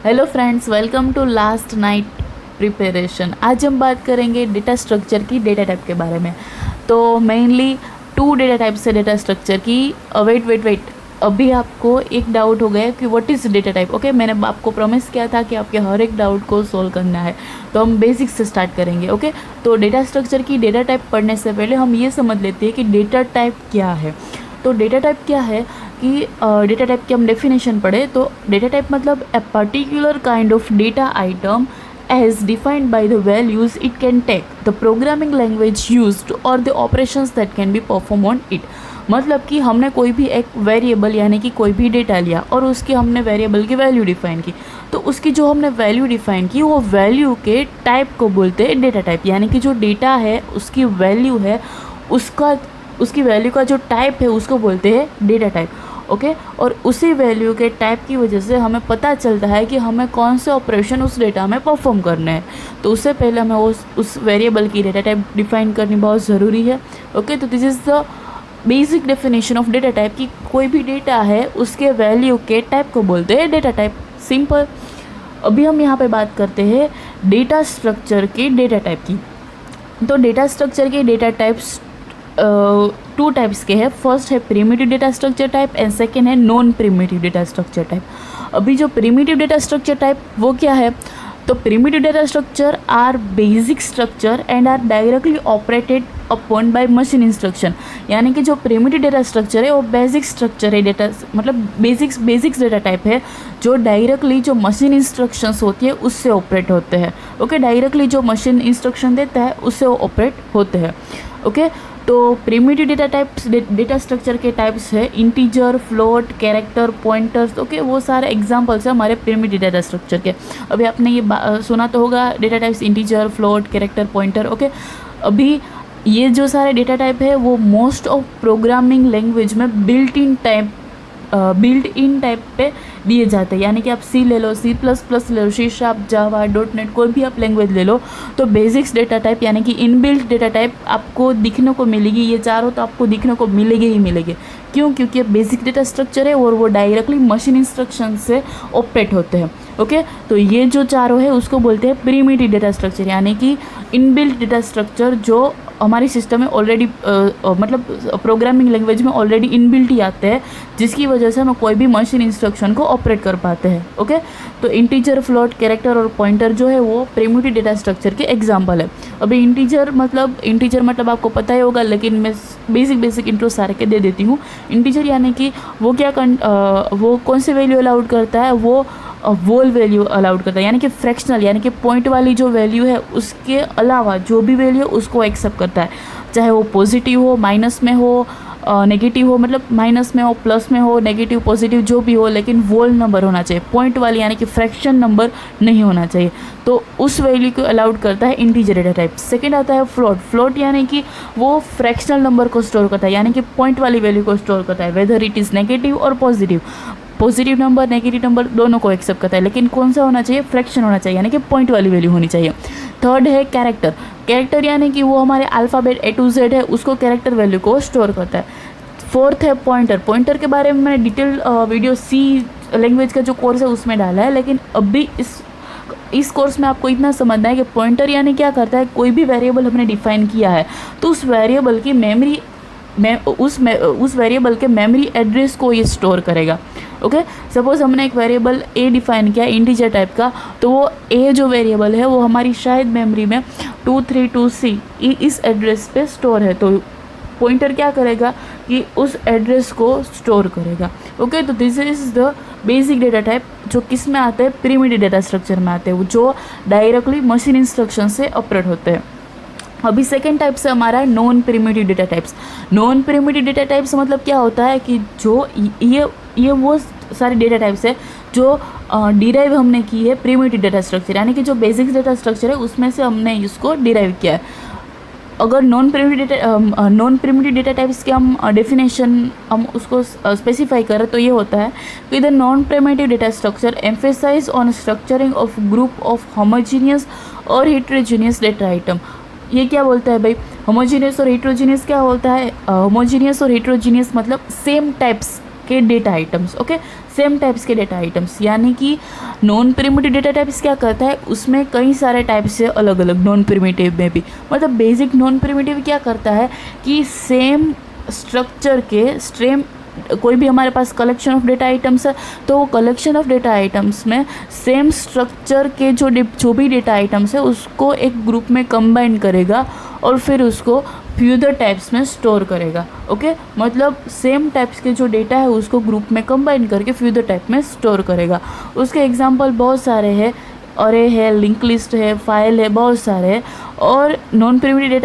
Hello friends, welcome to last night preparation. आज हम बात करेंगे डेटा स्ट्रक्चर की, डेटा टाइप के बारे में। तो मेनली 2 डेटा टाइप से डेटा स्ट्रक्चर की। वेट अभी आपको एक डाउट हो गया कि what is data type. Okay, मैंने आपको प्रॉमिस किया था कि आपके हर एक डाउट को सोल्व करना है, तो हम बेसिक्स से स्टार्ट करेंगे। ओके, तो डेटा स्ट्रक्चर की डेटा टाइप पढ़ने से पहले हम ये समझ लेते हैं कि डेटा टाइप क्या है। तो डेटा टाइप क्या है कि डेटा टाइप की हम डेफिनेशन पढ़े तो डेटा टाइप मतलब a particular kind of data item as defined by the values it can take, the programming language used or the operations that can be performed on it। मतलब कि हमने कोई भी एक वेरिएबल यानी कि कोई भी डेटा लिया और उसकी हमने वेरिएबल की वैल्यू डिफाइन की, तो उसकी जो हमने वैल्यू डिफाइन की वो वैल्यू के टाइप को बोलते हैं डेटा टाइप। यानी कि जो डेटा है उसकी वैल्यू है, उसकी वैल्यू का जो टाइप है उसको बोलते हैं डेटा टाइप। ओके, और उसी वैल्यू के टाइप की वजह से हमें पता चलता है कि हमें कौन से ऑपरेशन उस डेटा में परफॉर्म करने हैं। तो उससे पहले हमें उस वेरिएबल की डेटा टाइप डिफाइन करनी बहुत ज़रूरी है। ओके, तो this is the basic definition of data type कि कोई भी डेटा है उसके वैल्यू के टाइप को बोलते हैं डेटा टाइप। सिंपल। अभी हम यहाँ पे बात करते हैं डेटा स्ट्रक्चर के डेटा टाइप की। तो डेटा स्ट्रक्चर के डेटा टाइप्स 2 टाइप्स के हैं। फर्स्ट है primitive data structure type and second है non primitive data structure type. अभी जो प्रिमिटिव डेटा स्ट्रक्चर टाइप वो क्या है, तो primitive data structure are basic structure and are directly operated upon by machine instruction. यानी कि जो प्रिमिटिव डेटा स्ट्रक्चर है वो बेसिक स्ट्रक्चर है, डेटा मतलब बेसिक्स डेटा टाइप है जो डायरेक्टली जो मशीन इंस्ट्रक्शंस होती है उससे ऑपरेट होते हैं। ओके, डायरेक्टली जो मशीन इंस्ट्रक्शन देता है उससे वो ऑपरेट होते हैं। ओके, तो primitive data types data structure के टाइप्स है integer, float, character, pointers. Okay, वो सारे एग्जांपल्स हैं हमारे प्रिमिटिव डेटा स्ट्रक्चर के। अभी आपने ये सुना तो होगा data types integer, float, character, pointer. Okay, अभी ये जो सारे डेटा टाइप है वो मोस्ट ऑफ प्रोग्रामिंग लैंग्वेज में बिल्ट इन टाइप पे दिए जाते हैं। यानी कि आप सी ले लो, C++ ले लो, C#, जावा, .NET, कोई भी आप लैंग्वेज ले लो, तो बेसिक्स डेटा टाइप यानी कि इनबिल्ट डेटा टाइप आपको दिखने को मिलेगी। ये चारों तो आपको दिखने को मिलेगी ही मिलेगी। क्यों? क्योंकि बेसिक डेटा स्ट्रक्चर है और वो डायरेक्टली मशीन इंस्ट्रक्शन से ऑपरेट होते हैं। ओके, तो ये जो चारों है उसको बोलते हैं प्रिमिटिव डेटा स्ट्रक्चर, यानी कि इनबिल्ट डेटा स्ट्रक्चर जो हमारी सिस्टम में ऑलरेडी मतलब प्रोग्रामिंग लैंग्वेज में ऑलरेडी इनबिल्ट ही आते हैं, जिसकी वजह से हम कोई भी मशीन इंस्ट्रक्शन को ऑपरेट कर पाते हैं। ओके, तो इंटीजर, फ्लोट, कैरेक्टर और पॉइंटर जो है वो प्रिमिटिव डेटा स्ट्रक्चर के एग्जांपल है। अभी इंटीजर मतलब आपको पता ही होगा, लेकिन मैं बेसिक इंट्रो सारे के दे देती हूँ। इंटीजर यानी कि वो वो कौन से वैल्यू अलाउड करता है, वो वोल वैल्यू अलाउड करता है। यानी कि फ्रैक्शनल यानी कि पॉइंट वाली जो वैल्यू है उसके अलावा जो भी वैल्यू है उसको एक्सेप्ट करता है, चाहे वो पॉजिटिव हो, माइनस में हो, नेगेटिव हो, मतलब माइनस में हो, प्लस में हो, नेगेटिव, पॉजिटिव जो भी हो, लेकिन वोल नंबर होना चाहिए, पॉइंट वाली यानी कि फ्रैक्शन नंबर नहीं होना चाहिए। तो उस वैल्यू को अलाउड करता है इंटीजर डेटा टाइप। सेकेंड आता है फ्लोट यानी कि वो फ्रैक्शनल नंबर को स्टोर करता है, यानी कि पॉइंट वाली वैल्यू को स्टोर करता है, वेदर इट इज़ नेगेटिव और पॉजिटिव नंबर, नेगेटिव नंबर दोनों को एक्सेप्ट करता है, लेकिन कौन सा होना चाहिए, फ्रैक्शन होना चाहिए, यानी कि पॉइंट वाली वैल्यू होनी चाहिए। थर्ड है कैरेक्टर यानी कि वो हमारे अल्फ़ाबेट A to Z है उसको कैरेक्टर वैल्यू को स्टोर करता है। फोर्थ है पॉइंटर के बारे में मैंने डिटेल वीडियो C लैंग्वेज का जो कोर्स है उसमें डाला है, लेकिन अभी इस कोर्स में आपको इतना समझना है कि पॉइंटर यानी क्या करता है, कोई भी वेरिएबल हमने डिफाइन किया है तो उस वेरिएबल की मेमोरी में उस वेरिएबल के मेमोरी एड्रेस को ये स्टोर करेगा। ओके, सपोज हमने एक वेरिएबल A डिफाइन किया इंटीजर टाइप का, तो वो A जो वेरिएबल है वो हमारी शायद मेमोरी में 232C इस एड्रेस पे स्टोर है, तो पॉइंटर क्या करेगा कि उस एड्रेस को स्टोर करेगा। ओके, तो this is the basic data type जो किस में आते हैं, प्रिमिटिव डेटा स्ट्रक्चर में आते हैं, जो डायरेक्टली मशीन इंस्ट्रक्शन से ऑपरेट होते हैं। अभी सेकेंड टाइप से हमारा है non primitive data types. Non primitive data types मतलब क्या होता है कि जो ये वो सारे डेटा टाइप्स है जो डिराइव हमने की है प्रिमिटिव डेटा स्ट्रक्चर, यानी कि जो बेसिक डेटा स्ट्रक्चर है उसमें से हमने इसको डिराइव किया है। अगर नॉन प्रिमिटिव डेटा टाइप्स के हम डेफिनेशन हम उसको स्पेसिफाई करें तो ये होता है कि the non primitive data structure emphasize on structuring of group of homogeneous और हेट्रोजीनियस डेटा आइटम। ये क्या बोलता है भाई, होमोजीनियस और हेट्रोजीनियस क्या होता है, होमोजीनियस और हेट्रोजीनियस मतलब सेम टाइप्स के data items, okay, same types के डेटा आइटम्स। यानी कि नॉन प्रिमिटिव डेटा टाइप्स क्या करता है, उसमें कई सारे टाइप्स है अलग अलग, नॉन प्रिमिटिव में भी। मतलब बेसिक नॉन प्रिमिटिव क्या करता है कि सेम स्ट्रक्चर के स्ट्रेम कोई भी हमारे पास कलेक्शन ऑफ डेटा आइटम्स है, तो वो कलेक्शन ऑफ डेटा आइटम्स में सेम स्ट्रक्चर के जो भी डेटा आइटम्स है उसको एक ग्रुप में कंबाइन करेगा और फिर उसको फ्यूदर टाइप्स में स्टोर करेगा, ओके। मतलब सेम टाइप्स के जो डेटा है उसको ग्रुप में कंबाइन करके फ्यूदर टाइप में स्टोर करेगा। उसके एग्जांपल बहुत सारे हैं, अरे है, लिंक लिस्ट है, फाइल है, बहुत सारे हैं। और नॉन प्रिमिटिव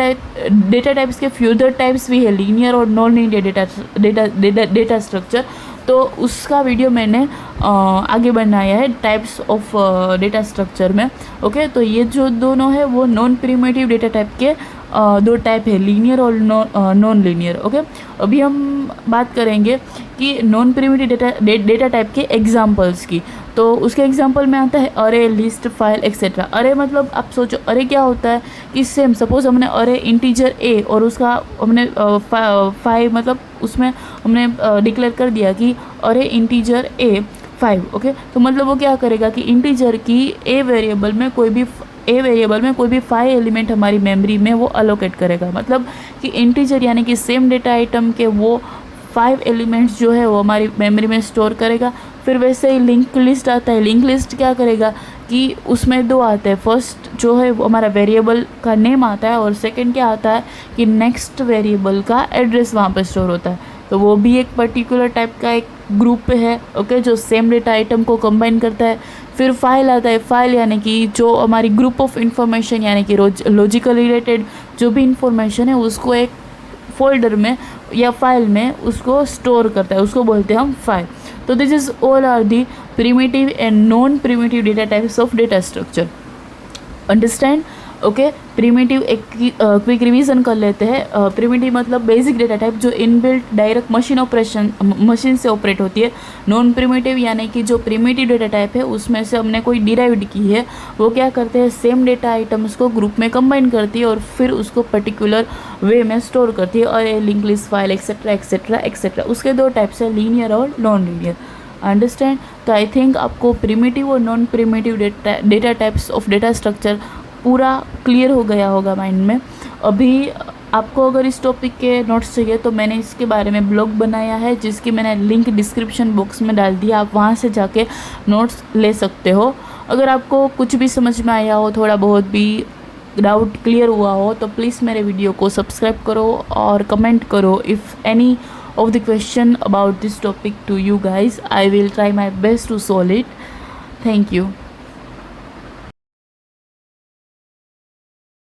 डेटा टाइप्स के फ्यूदर टाइप्स भी है, लीनियर और नॉन लीनियर डेटा स्ट्रक्चर। तो उसका वीडियो मैंने आगे बनाया है टाइप्स ऑफ डेटा स्ट्रक्चर में, ओके। तो ये जो दोनों है वो नॉन प्रिमिटिव डेटा टाइप के दो टाइप है, लीनियर और नॉन लीनियर, ओके। अभी हम बात करेंगे कि नॉन प्रिमिटिव डेटा टाइप के एग्जांपल्स की। तो उसके एग्जांपल में आता है अरे, लिस्ट, फाइल, एक्सेट्रा। अरे मतलब आप सोचो अरे क्या होता है कि सेम सपोज हमने अरे इंटीजर ए और उसका हमने 5 मतलब उसमें हमने डिक्लेयर कर दिया कि अरे इंटीजर ए 5, ओके। तो मतलब वो क्या करेगा कि इंटीजर की ए वेरिएबल में कोई भी 5 एलिमेंट हमारी मेमोरी में वो अलोकेट करेगा। मतलब कि इंटीजर यानी कि सेम डेटा आइटम के वो 5 एलिमेंट्स जो है वो हमारी मेमोरी में स्टोर करेगा। फिर वैसे ही लिंक लिस्ट आता है, लिंक लिस्ट क्या करेगा कि उसमें 2 आते हैं, फर्स्ट जो है वो हमारा वेरिएबल का नेम आता है और सेकंड क्या आता है कि नेक्स्ट वेरिएबल का एड्रेस वहाँ पे स्टोर होता है। तो वो भी एक पर्टिकुलर टाइप का एक ग्रुप है, ओके, जो सेम डेटा आइटम को कंबाइन करता है। फिर फाइल आता है, फाइल यानी कि जो हमारी ग्रुप ऑफ इंफॉर्मेशन यानी कि लॉजिकल रिलेटेड जो भी इंफॉर्मेशन है उसको एक फोल्डर में या फाइल में उसको स्टोर करता है, उसको बोलते हैं हम फाइल। तो this is all are the primitive and non primitive data types of data structure. Understand, okay. Primitive एक क्विक रिवीजन कर लेते हैं। प्रिमिटिव मतलब बेसिक डेटा टाइप जो इनबिल्ट डायरेक्ट मशीन से ऑपरेट होती है। नॉन प्रिमिटिव यानी कि जो प्रिमिटिव डेटा टाइप है उसमें से हमने कोई डिराइव्ड की है, वो क्या करते हैं सेम डेटा आइटम्स को ग्रुप में कंबाइन करती है और फिर उसको पर्टिकुलर वे में स्टोर करती है, और link list, file, etcetera etcetera etcetera. उसके 2 टाइप्स है, लीनियर और नॉन लीनियर। अंडरस्टैंड। तो आई थिंक आपको प्रिमिटिव और non primitive data types of data structure पूरा क्लियर हो गया होगा माइंड में। अभी आपको अगर इस टॉपिक के नोट्स चाहिए तो मैंने इसके बारे में ब्लॉग बनाया है जिसकी मैंने लिंक डिस्क्रिप्शन बॉक्स में डाल दिया, आप वहाँ से जाके नोट्स ले सकते हो। अगर आपको कुछ भी समझ में आया हो, थोड़ा बहुत भी डाउट क्लियर हुआ हो, तो प्लीज़ मेरे वीडियो को सब्सक्राइब करो और कमेंट करो। If any of the question about this topic to you guys, I will try my best to solve it. Thank you.